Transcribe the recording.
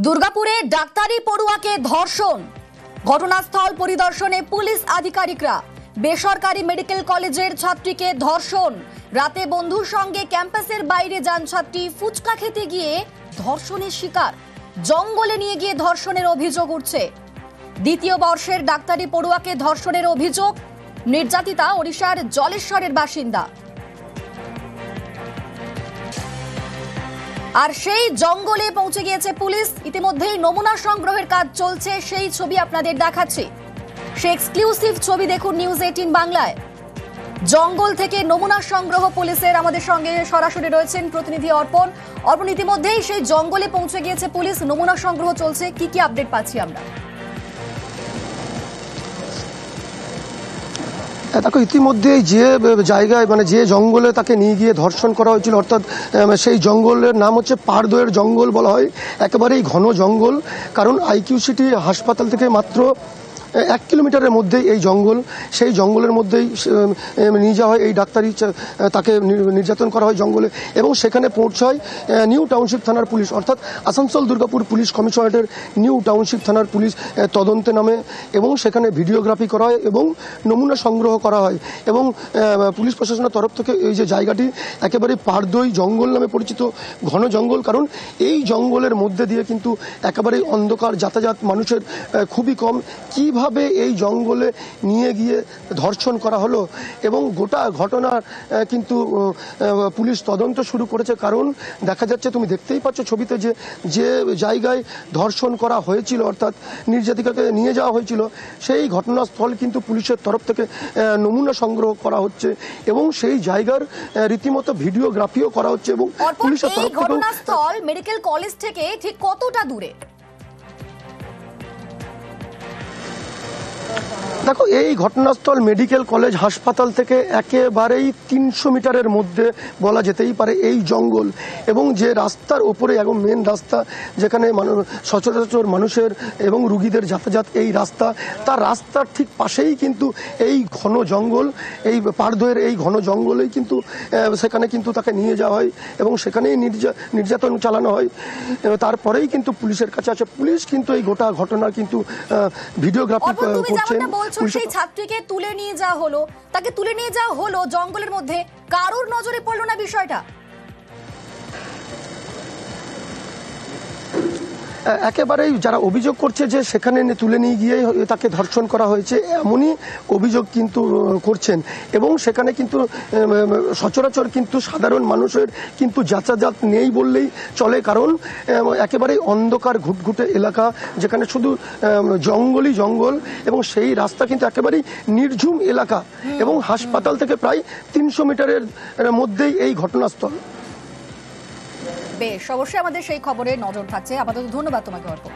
দুর্গাপুরে ডাক্তারি পড়ুয়াকে ধর্ষণ, ঘটনাস্থল পরিদর্শনে পুলিশ আধিকারিকরা। বেসরকারি মেডিকেল কলেজের ছাত্রীকে ধর্ষণ, রাতে বন্ধুর সঙ্গে ক্যাম্পাসের বাইরে যান ছাত্রী, ফুচকা খেতে গিয়ে ধর্ষণের শিকার, জঙ্গলে নিয়ে গিয়ে ধর্ষণের অভিযোগ উঠছে। দ্বিতীয় বর্ষের ডাক্তারি পড়ুয়াকে ধর্ষণের অভিযোগ, নির্যাতিতা ওড়িশার জলেশ্বরের বাসিন্দা। আর সেই জঙ্গলে পৌঁছে গিয়েছে পুলিশ। ইতিমধ্যেই নমুনা সংগ্রহের কাজ চলছে, সেই ছবি আপনাদের দেখাচ্ছি। সে এক্সক্লুসিভ ছবি দেখুন নিউজ 18 বাংলায়। জঙ্গল থেকে নমুনা সংগ্রহ পুলিশের। আমাদের সঙ্গে সরাসরি রয়েছেন প্রতিনিধি অর্পণ। অর্পণ, ইতিমধ্যেই সেই জঙ্গলে পৌঁছে গিয়েছে পুলিশ, নমুনা সংগ্রহ চলছে, কি কি আপডেট পাচ্ছি আমরা? দেখো, ইতিমধ্যে যে জায়গায় যে জঙ্গলে তাকে নিয়ে গিয়ে ধর্ষণ করা হয়েছিল, অর্থাৎ সেই জঙ্গলের নাম হচ্ছে পারদোয়ের জঙ্গল বলা হয়। একেবারেই ঘন জঙ্গল, কারণ আইকিউ সিটি হাসপাতাল থেকে মাত্র 1 কিলোমিটারের মধ্যেই এই জঙ্গল। সেই জঙ্গলের মধ্যেই নিয়ে যাওয়া হয় এই ডাক্তারি, তাকে নির্যাতন করা হয় জঙ্গলে, এবং সেখানে পৌঁছায় নিউ টাউনশিপ থানার পুলিশ, অর্থাৎ আসানসোল দুর্গাপুর পুলিশ কমিশনারেটের নিউ টাউনশিপ থানার পুলিশ তদন্তে নামে, এবং সেখানে ভিডিওগ্রাফি করা হয় এবং নমুনা সংগ্রহ করা হয়। এবং পুলিশ প্রশাসনের তরফ থেকে এই যে জায়গাটি একেবারে পারদোই জঙ্গল নামে পরিচিত, ঘন জঙ্গল, কারণ এই জঙ্গলের মধ্যে দিয়ে কিন্তু একেবারেই অন্ধকার, যাতায়াত মানুষের খুবই কম। কিভাবে এই জঙ্গলে নিয়ে গিয়ে ধর্ষণ করা হলো এবং গোটা ঘটনার কিন্তু পুলিশ তদন্ত শুরু করেছে। কারণ দেখা যাচ্ছে, তুমি দেখতেই পাচ্ছ ছবিতে, যে জায়গায় ধর্ষণ করা হয়েছিল, অর্থাৎ নির্যাতিকাকে নিয়ে যাওয়া হয়েছিল, সেই ঘটনাস্থল কিন্তু পুলিশের তরফ থেকে নমুনা সংগ্রহ করা হচ্ছে এবং সেই জায়গার রীতিমতো ভিডিওগ্রাফিও করা হচ্ছে। এবং পুলিশের তরফ থেকে ঘটনাস্থল মেডিকেল কলেজ থেকে ঠিক কতটা দূরে? দেখো, এই ঘটনাস্থল মেডিকেল কলেজ হাসপাতাল থেকে একেবারেই 300 মিটারের মধ্যে বলা যেতেই পারে এই জঙ্গল। এবং যে রাস্তার ওপরে একদম মেন রাস্তা, যেখানে সচরাচর মানুষের এবং রুগীদের যাতায়াত, এই রাস্তা, তার রাস্তার ঠিক পাশেই কিন্তু এই ঘন জঙ্গল, এই পারদোয়ের এই ঘন জঙ্গলেই কিন্তু সেখানে কিন্তু তাকে নিয়ে যাওয়া হয় এবং সেখানেই নির্যাতন চালানো হয়। তারপরেই কিন্তু পুলিশের কাছে আছে। পুলিশ কিন্তু এই গোটা ঘটনার কিন্তু ভিডিওগ্রাফি করছেন। সেই ছাত্রীকে তুলে নিয়ে যাওয়া হলো, তাকে তুলে নিয়ে যাওয়া হলো জঙ্গলের মধ্যে, কারোর নজরে পড়লো না বিষয়টা? একেবারেই যারা অভিযোগ করছে যে সেখানে তুলে নিয়ে গিয়ে তাকে ধর্ষণ করা হয়েছে, এমনই অভিযোগ কিন্তু করছেন। এবং সেখানে কিন্তু সচরাচর কিন্তু সাধারণ মানুষের কিন্তু যাতায়াত নেই বললেই চলে, কারণ একেবারেই অন্ধকার ঘুটঘুটে এলাকা, যেখানে শুধু জঙ্গলই জঙ্গল, এবং সেই রাস্তা কিন্তু একেবারেই নির্ঝুম এলাকা, এবং হাসপাতাল থেকে প্রায় 300 মিটারের মধ্যেই এই ঘটনাস্থল। বেশ, অবশ্যই আমাদের সেই খবরে নজর থাকছে। আপাতত ধন্যবাদ তোমাকে অর্পণ।